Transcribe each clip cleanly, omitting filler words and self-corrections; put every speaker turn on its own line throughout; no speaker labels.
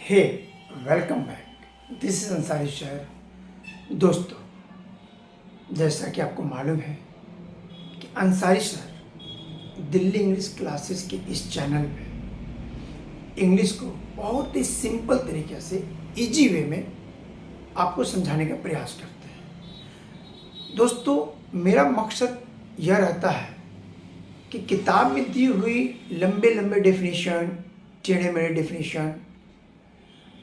Hey welcome back, this is Ansari sir. दोस्तों, जैसा कि आपको मालूम है कि Ansari sir Delhi English classes के इस चैनल पे इंग्लिश को बहुत ही सिंपल तरीके से इजी वे में आपको समझाने का प्रयास करते हैं। दोस्तों, मेरा मकसद यह रहता है कि किताब में दी हुई लंबे लंबे डेफिनेशन, टेढ़े मेढ़े डेफिनेशन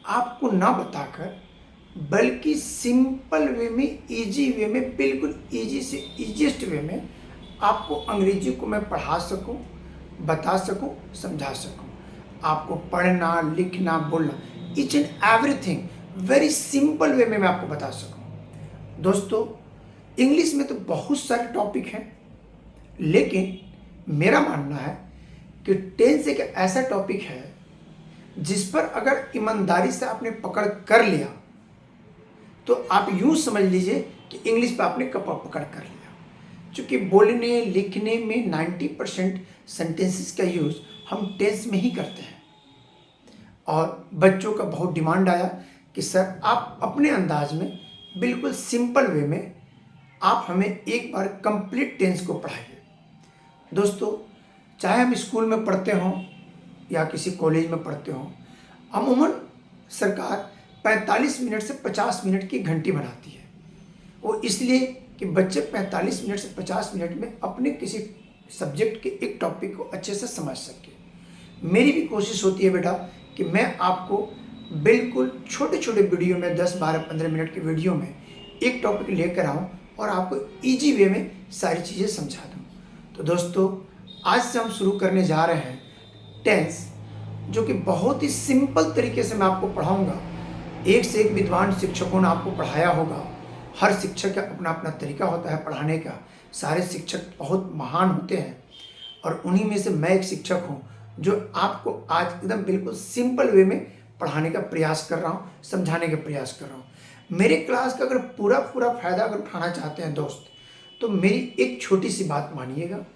आपको ना बताकर बल्कि सिंपल वे में, इजी वे में, बिल्कुल इजी से इजीएस्ट वे में आपको अंग्रेजी को मैं पढ़ा सकूं, बता सकूं, समझा सकूं। आपको पढ़ना, लिखना, बोलना, each and everything very simple way में मैं आपको बता सकूं। दोस्तों, इंग्लिश में तो बहुत सारे टॉपिक हैं, लेकिन मेरा मानना है कि टेंस एक ऐसा टॉपिक है जिस पर अगर ईमानदारी से आपने पकड़ कर लिया तो आप यूं समझ लीजिए कि इंग्लिश पे आपने पकड़ कर लिया। क्योंकि बोलने लिखने में 90% सेंटेंसेस का यूज हम टेंस में ही करते हैं। और बच्चों का बहुत डिमांड आया कि सर आप अपने अंदाज में बिल्कुल सिंपल वे में आप हमें एक बार कंप्लीट टेंस को पढ़ाइए। दोस्तों, चाहे हम स्कूल में पढ़ते हों या किसी कॉलेज में पढ़ते हों, अमूमन सरकार 45 मिनट से 50 मिनट की घंटी बनाती है। वो इसलिए कि बच्चे 45 मिनट से 50 मिनट में अपने किसी सब्जेक्ट के एक टॉपिक को अच्छे से समझ सके। मेरी भी कोशिश होती है बेटा कि मैं आपको बिल्कुल छोटे छोटे वीडियो में 10, 12, 15 मिनट के वीडियो में एक टॉपिक लेकर आऊँ और आपको ईजी वे में सारी चीज़ें समझा दूँ। तो दोस्तों, आज से हम शुरू करने जा रहे हैं टेंस, जो कि बहुत ही सिंपल तरीके से मैं आपको पढ़ाऊंगा। एक से एक विद्वान शिक्षकों ने आपको पढ़ाया होगा। हर शिक्षक का अपना अपना तरीका होता है पढ़ाने का। सारे शिक्षक बहुत महान होते हैं और उन्हीं में से मैं एक शिक्षक हूं जो आपको आज एकदम बिल्कुल सिंपल वे में पढ़ाने का प्रयास कर रहा हूं, समझाने का प्रयास कर रहा हूं। मेरे क्लास का अगर पूरा फायदा अगर उठाना चाहते हैं दोस्त, तो मेरी एक छोटी सी बात मानिएगा।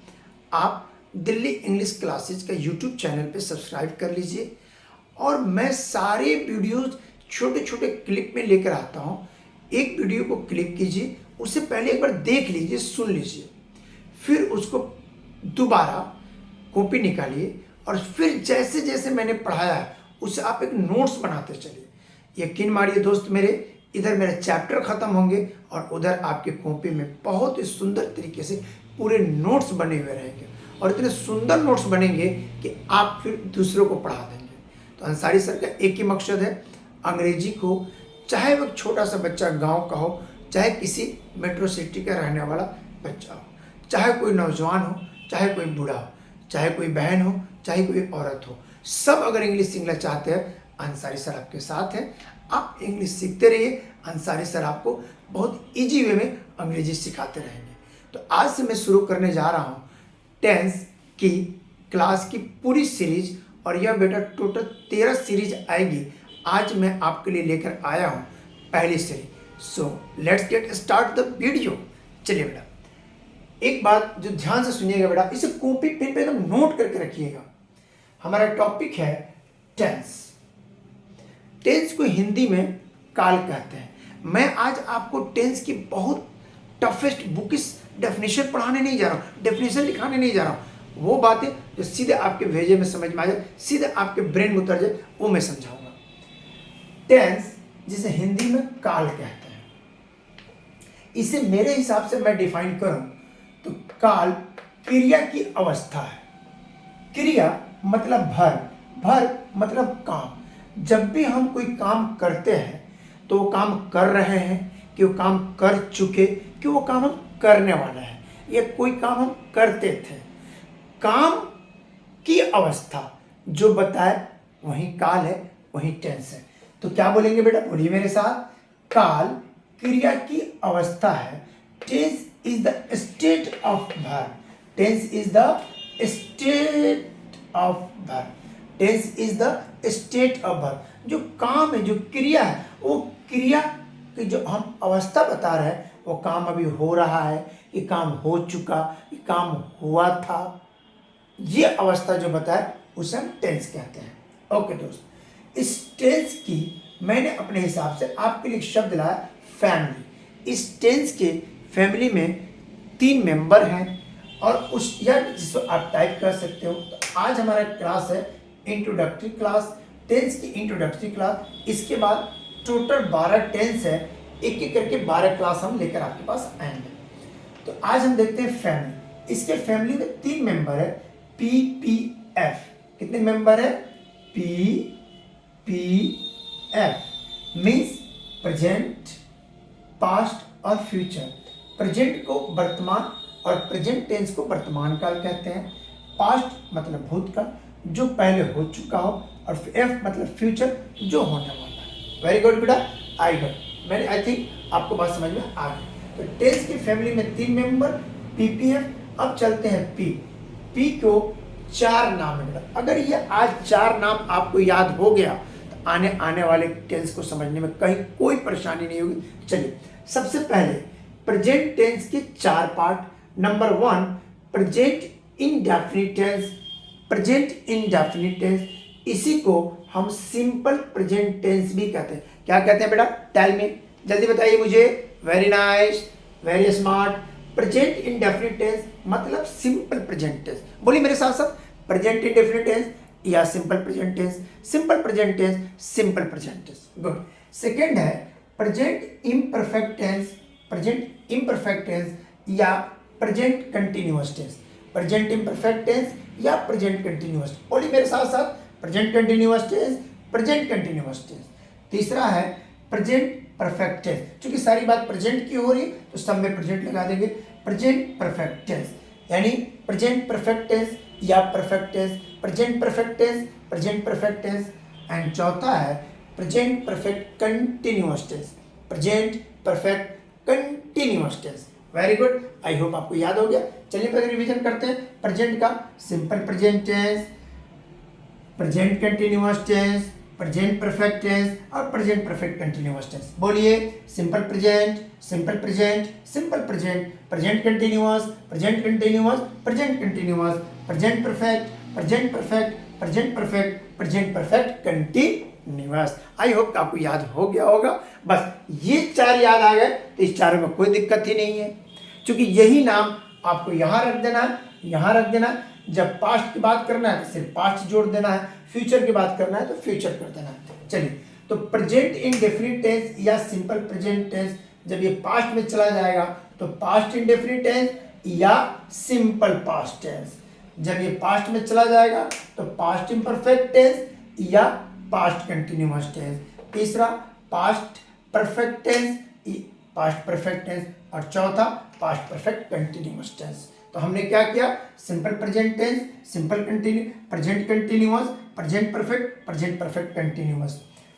आप दिल्ली इंग्लिश क्लासेस का यूट्यूब चैनल पे सब्सक्राइब कर लीजिए और मैं सारे वीडियोस छोटे छोटे क्लिप में लेकर आता हूँ। एक वीडियो को क्लिक कीजिए, उससे पहले एक बार देख लीजिए, सुन लीजिए, फिर उसको दोबारा कॉपी निकालिए और फिर जैसे जैसे मैंने पढ़ाया है उससे आप एक नोट्स बनाते चलिए। यकीन मानिए दोस्त मेरे, इधर मेरे चैप्टर खत्म होंगे और उधर आपके कॉपी में बहुत ही सुंदर तरीके से पूरे नोट्स बने हुए रहेंगे और इतने सुंदर नोट्स बनेंगे कि आप फिर दूसरों को पढ़ा देंगे। तो अंसारी सर का एक ही मकसद है, अंग्रेजी को, चाहे वो छोटा सा बच्चा गांव का हो, चाहे किसी मेट्रो सिटी का रहने वाला बच्चा हो, चाहे कोई नौजवान हो, चाहे कोई बूढ़ा हो, चाहे कोई बहन हो, चाहे कोई औरत हो, सब अगर इंग्लिश सीखना चाहते हैं, अंसारी सर आपके साथ हैं। आप इंग्लिश सीखते रहिए, अंसारी सर आपको बहुत ईजी वे में अंग्रेजी सिखाते रहेंगे। तो आज से मैं शुरू करने जा रहा हूँ टेंस की क्लास की पूरी सीरीज, और यह बेटा टोटल 13 सीरीज आएगी। आज मैं आपके लिए लेकर आया हूँ पहली series. So let's get start the video. चलिए बेटा, एक बात जो ध्यान से सुनिएगा बेटा, इसे कॉपी पेन पे एकदम नोट करके रखिएगा। हमारा टॉपिक है टेंस। टेंस को हिंदी में काल कहते हैं। मैं आज आपको टेंस की बहुत टफेस्ट बुकिश डेफिनेशन पढ़ाने नहीं जा रहा हूँ, डेफिनेशन लिखाने नहीं जा रहा हूँ। वो बातें जो सीधे आपके भेजे में समझ में आ जाए, सीधे आपके ब्रेन में उतर जाए, वो मैं समझाऊंगा। टेंस, जिसे हिंदी में काल कहते हैं, इसे मेरे हिसाब से मैं डिफाइन करूं तो काल क्रिया की अवस्था है। क्रिया मतलब भर मतलब काम। जब भी हम कोई काम करते हैं तो वो काम कर रहे हैं, कि वो काम कर चुके, कि वो काम हम करने वाला है, या कोई काम हम करते थे। काम की अवस्था जो बताए वही काल है, वही टेंस है। तो क्या बोलेंगे बेटा, बोलिए मेरे साथ। काल क्रिया की अवस्था है। Tense is the state of verb. Tense is the state of verb. Tense is the state of verb. जो काम है, जो क्रिया है, वो क्रिया की जो हम अवस्था बता रहे हैं, वो काम अभी हो रहा है, ये काम हो चुका, ये काम हुआ था, ये अवस्था जो बताए उसे हम टेंस कहते हैं। ओके दोस्त, इस टेंस की मैंने अपने हिसाब से आपके लिए शब्द लाया फैमिली। इस टेंस के फैमिली में 3 मेंबर हैं और उस या जिसको आप टाइप कर सकते हो। तो आज हमारा क्लास है इंट्रोडक्टरी क्लास, टेंस की इंट्रोडक्टरी क्लास। इसके बाद टोटल 12 टेंस है, एक एक करके 12 क्लास हम लेकर आपके पास आएंगे। तो आज हम देखते हैं फैमिली। इसके फैमिली में 3 मेंबर है PPF। कितने मेंबर है? PPF मीन्स प्रेजेंट, पास्ट और फ्यूचर। प्रेजेंट को वर्तमान और प्रेजेंट टेंस को वर्तमान काल कहते हैं। पास्ट मतलब भूतकाल जो पहले हो चुका हो, और F मतलब फ्यूचर जो होने वाला है। वेरी गुड बेटा, आई थिंक आपको बात समझ में आ गई। तो टेंस की फैमिली में 3 मेंबर PPF। अब चलते हैं P को 4 नाम है बेटा। अगर ये आज 4 नाम आपको याद हो गया तो आने वाले टेंस को समझने में कहीं कोई परेशानी नहीं होगी। चलिए, सबसे पहले प्रेजेंट टेंस के 4 part. Number 1 present indefinite tense. Present indefinite tense, इसी को हम सिंपल प्रेजेंट टेंस भी कहते हैं। क्या कहते हैं बेटा? टेल मी, जल्दी बताइए मुझे। Very nice, very smart. Present indefinite tense मतलब सिंपल प्रेजेंट टेंस। बोलिए मेरे साथ साथ, प्रेजेंट इंडेफिनिट टेंस या simple present tense. Simple present tense, simple present tense. Good. Second है present imperfect tense. Present imperfect tense या present continuous tense. Present imperfect tense या present continuous. बोलिए मेरे साथ साथ, present continuous tense, present continuous tense. तीसरा है present perfect tense. क्योंकि सारी बात प्रेजेंट की हो रही है तो सब में प्रेजेंट लगा देंगे। प्रेजेंट परफेक्ट टेंस यानी प्रेजेंट परफेक्ट टेंस या perfect tense, present perfect tense, present perfect tense. And चौथा है present perfect continuous tense. Present perfect continuous tense. Very good, I hope आपको याद हो गया। चलिए पहले रिवीजन करते हैं प्रेजेंट का। Simple present tense, present continuous tense, present perfect tense और प्रेजेंट परफेक्ट कंटिन्यूअस टेंस। बोलिए, simple present, simple present, simple present, present continuous, present continuous, present continuous, present perfect, present perfect, present perfect, present perfect continuous. I hope आपको याद हो गया होगा। बस ये 4 याद आ गए तो इस चारों में कोई दिक्कत ही नहीं है, क्योंकि यही नाम आपको यहाँ रख देना है, यहाँ रख देना है। जब पास्ट की बात करना है तो सिर्फ पास्ट जोड़ देना है, फ्यूचर की बात करना है तो फ्यूचर कर देना है। चलिए, तो प्रेजेंट इंडेफिनिट टेंस या सिंपल प्रेजेंट टेंस जब ये पास्ट में चला जाएगा तो पास्ट इंडेफिनिट टेंस या सिंपल पास्ट टेंस। जब ये पास्ट में चला जाएगा तो पास्ट इम्परफेक्ट टेंस या पास्ट कंटिन्यूअस टेंस। तीसरा past perfect tense, past perfect tense. और चौथा पास्ट परफेक्ट कंटिन्यूअस टेंस। तो हमने क्या किया? Simple present tense, simple continue, present continuous, present perfect, present perfect continuous.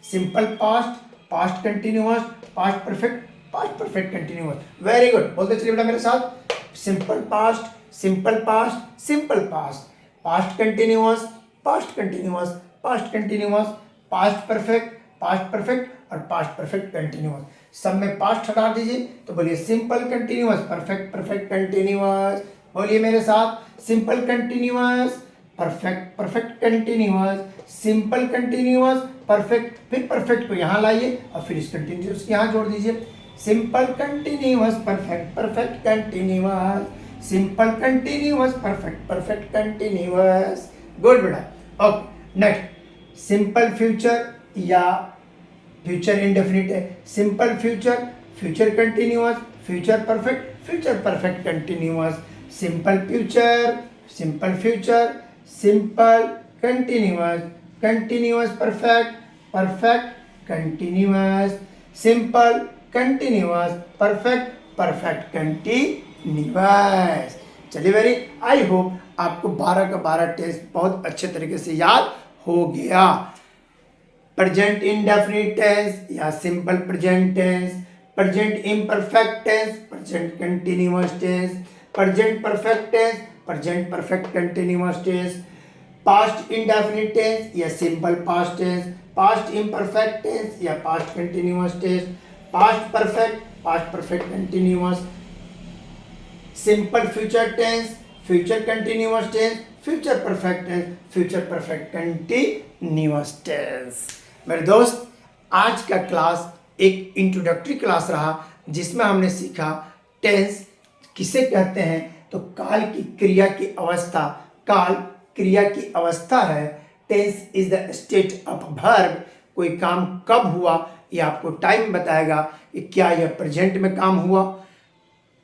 Simple past, past continuous, past perfect, past perfect continuous. Very good, बोलते चलिए बेटा मेरे साथ। Simple past, simple past, simple past, past continuous, past continuous, past continuous, past perfect, past perfect और past perfect continuous. सब में past हटा दीजिए तो बोलिए simple continuous, perfect, perfect continuous. बोलिए मेरे साथ, simple continuous, perfect, perfect continuous, simple continuous, perfect. फिर परफेक्ट को यहाँ लाइए और फिर इस कंटिन्यूअस यहाँ जोड़ दीजिए। Simple continuous, perfect, perfect continuous, simple continuous, perfect, perfect continuous. Good बेटा। ओके, नेक्स्ट सिंपल फ्यूचर या फ्यूचर इंडेफिनिट है। Simple future, future continuous, future perfect, future perfect continuous. Simple future, simple future, simple continuous, continuous perfect, perfect continuous, simple continuous, perfect, perfect continuous. चलिए very, आई hope आपको 12 का 12 test बहुत अच्छे तरीके से याद हो गया। प्रेजेंट इंडेफिनिट टेंस या simple present tense, present imperfect tense, present continuous tense, present perfect tense, present perfect continuous tense, past indefinite tense या simple past tense, past imperfect tense या past continuous tense, past perfect, past perfect continuous, simple future tense, future continuous tense, future perfect tense, future perfect continuous tense. मेरे दोस्त, आज का class एक introductory class रहा जिसमें हमने सीखा टेंस किसे कहते हैं। तो काल की क्रिया की अवस्था, काल क्रिया की अवस्था है। Tense is the state of verb, कोई काम कब हुआ ये आपको टाइम बताएगा कि क्या यह प्रेजेंट में काम हुआ,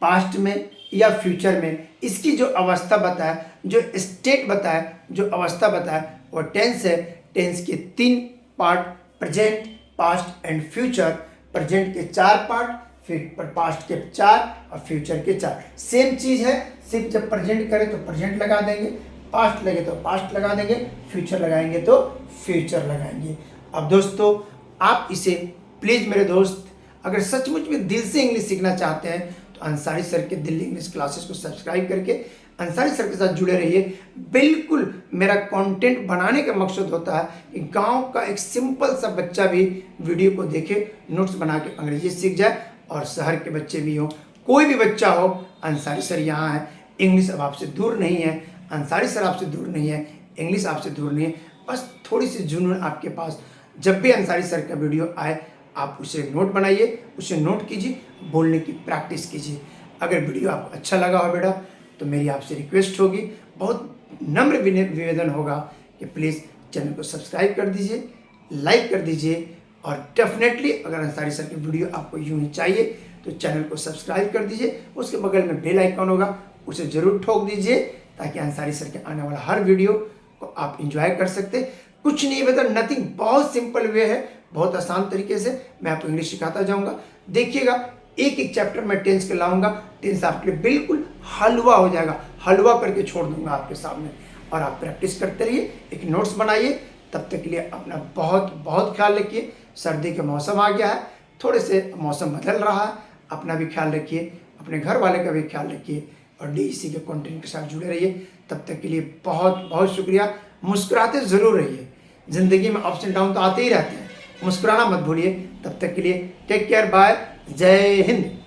पास्ट में या फ्यूचर में। इसकी जो अवस्था बताए, जो स्टेट बताए, जो अवस्था बताए वो टेंस है। टेंस के 3 part, present, past and future. Present के 4 पार्ट, फिर पास्ट के 4 और फ्यूचर के 4। सेम चीज़ है, सिर्फ जब प्रेजेंट करें तो प्रेजेंट लगा देंगे, पास्ट लगे तो पास्ट लगा देंगे, फ्यूचर लगाएंगे तो फ्यूचर लगाएंगे। अब दोस्तों आप इसे प्लीज़ मेरे दोस्त, अगर सचमुच में दिल से इंग्लिश सीखना चाहते हैं तो अंसारी सर के दिल्ली इंग्लिश क्लासेस को सब्सक्राइब करके अंसारी सर के साथ जुड़े रहिए। बिल्कुल मेरा कंटेंट बनाने का मकसद होता है कि गांव का एक सिंपल सा बच्चा भी वीडियो को देखे, नोट्स बना के अंग्रेजी सीख जाए, और शहर के बच्चे भी हो, कोई भी बच्चा हो, अंसारी सर यहाँ है। इंग्लिश अब आपसे दूर नहीं है, अंसारी सर आपसे दूर नहीं है, इंग्लिश आपसे दूर नहीं है। बस थोड़ी सी जुनून आपके पास, जब भी अंसारी सर का वीडियो आए आप उसे नोट बनाइए, उसे नोट कीजिए, बोलने की प्रैक्टिस कीजिए। अगर वीडियो आपको अच्छा लगा हो बेटा तो मेरी आपसे रिक्वेस्ट होगी, बहुत नम्र निवेदन होगा कि प्लीज़ चैनल को सब्सक्राइब कर दीजिए, लाइक कर दीजिए, और डेफिनेटली अगर अंसारी सर की वीडियो आपको यूं ही चाहिए तो चैनल को सब्सक्राइब कर दीजिए। उसके बगल में बेल आइकन होगा, उसे ज़रूर ठोक दीजिए ताकि अंसारी सर के आने वाला हर वीडियो को आप इंजॉय कर सकते। कुछ नहीं बेटा, नथिंग, बहुत सिंपल वे है, बहुत आसान तरीके से मैं आपको इंग्लिश सिखाता जाऊंगा। देखिएगा एक एक चैप्टर में टेंस के लाऊंगा, टेंस आपके लिए बिल्कुल हलवा हो जाएगा, हलवा करके छोड़ दूंगा आपके सामने। और आप प्रैक्टिस करते रहिए, एक नोट्स बनाइए। तब तक के लिए अपना बहुत बहुत ख्याल रखिए। सर्दी का मौसम आ गया है, थोड़े से मौसम बदल रहा है, अपना भी ख्याल रखिए, अपने घर वाले का भी ख्याल रखिए, और डीईसी के कंटेंट के साथ जुड़े रहिए। तब तक के लिए बहुत बहुत शुक्रिया। मुस्कुराते ज़रूर रहिए, ज़िंदगी में अप्स एंड डाउन तो आते ही रहते हैं, मुस्कुराना मत भूलिए। तब तक के लिए टेक केयर, बाय, जय हिंद।